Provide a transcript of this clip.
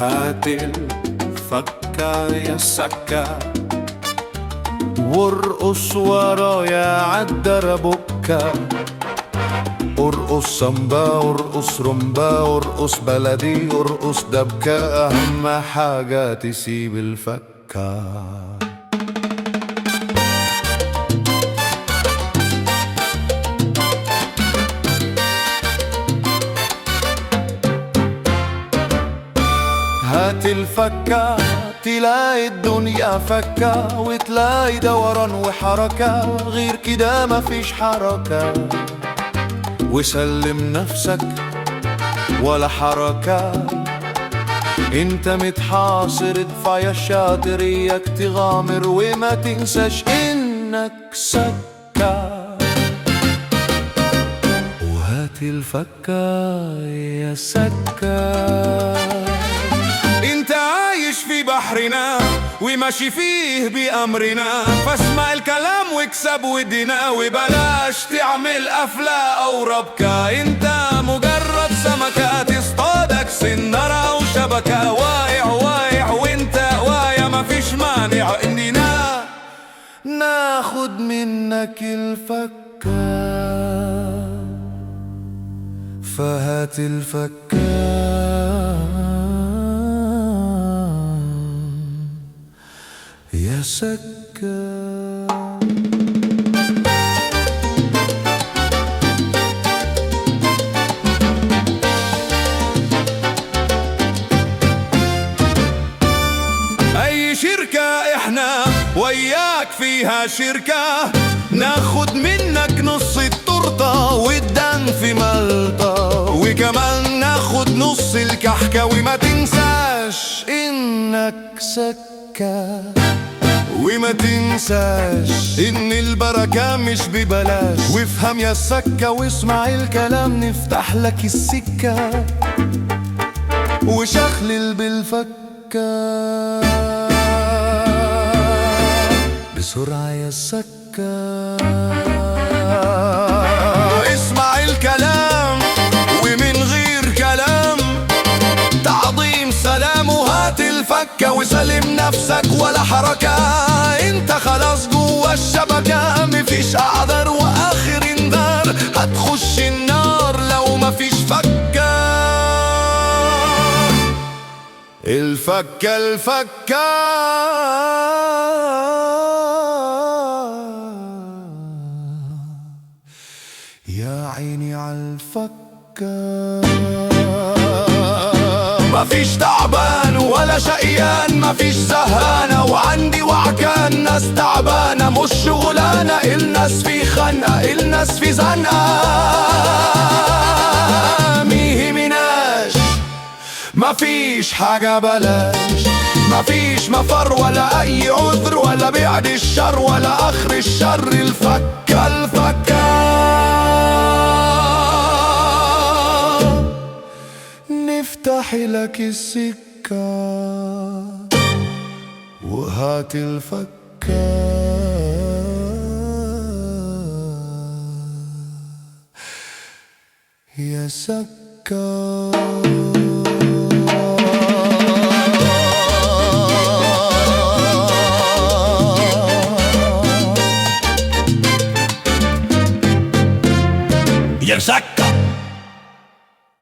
هات الفكة يا سكة وارقص ورايا عالدربكة. ارقص سامبا، ارقص رومبا، ارقص بلدي، ارقص دبكة، أهم حاجة تسيب الفكة. هات الفكة تلاقي الدنيا فكة، وتلاقي دوران وحركة، غير كده مفيش حركة. وسلم نفسك ولا حركة، انت متحاصر، ادفع يا شاطر اياك تغامر، وما تنساش انك سكة. وهات الفكة يا سكة. انت عايش في بحرنا وماشي فيه بأمرنا، فاسمع الكلام واكسب ودنا، وبلاش تعمل قفلة او ربكة. انت مجرد سمكة تصطادك سنارة وشبكة، واقع واقع وانت واقع، مفيش مانع اننا ناخد منك الفكة. فهات الفكة يا سكة. أي شركة احنا وياك فيها شركة، ناخد منك نص التورتة والدم في ملطة، وكمان ناخد نص الكحكة، وما تنساش إنك سكة. وما تنساش إن البركة مش ببلاش، وافهم يا سكة واسمع الكلام، نفتح لك السكة وشخلل بالفكة. بسرعة يا سكة اسمع الكلام، ومن غير كلام تعظيم سلام. وهات الفكة وسلم نفسك ولا حركة، انت خلاص جوا الشبكة، مفيش اعذار واخر انذار، هتخش النار لو مفيش فكة. الفكة الفكة يا عيني عالفكة. مفيش تعبان ولا شقيان، مفيش زهانة وعندي وعكان، ناس تعبانة مش شغلانة، الناس في خنقة، الناس في زنقة. ميهمناش مفيش حاجة بلاش، مفيش مفر ولا أي عذر، ولا بعد الشر ولا آخر الشر. الفكة الفكة نفتح لك السكة. وهات الفكة يا سكة. يا سكة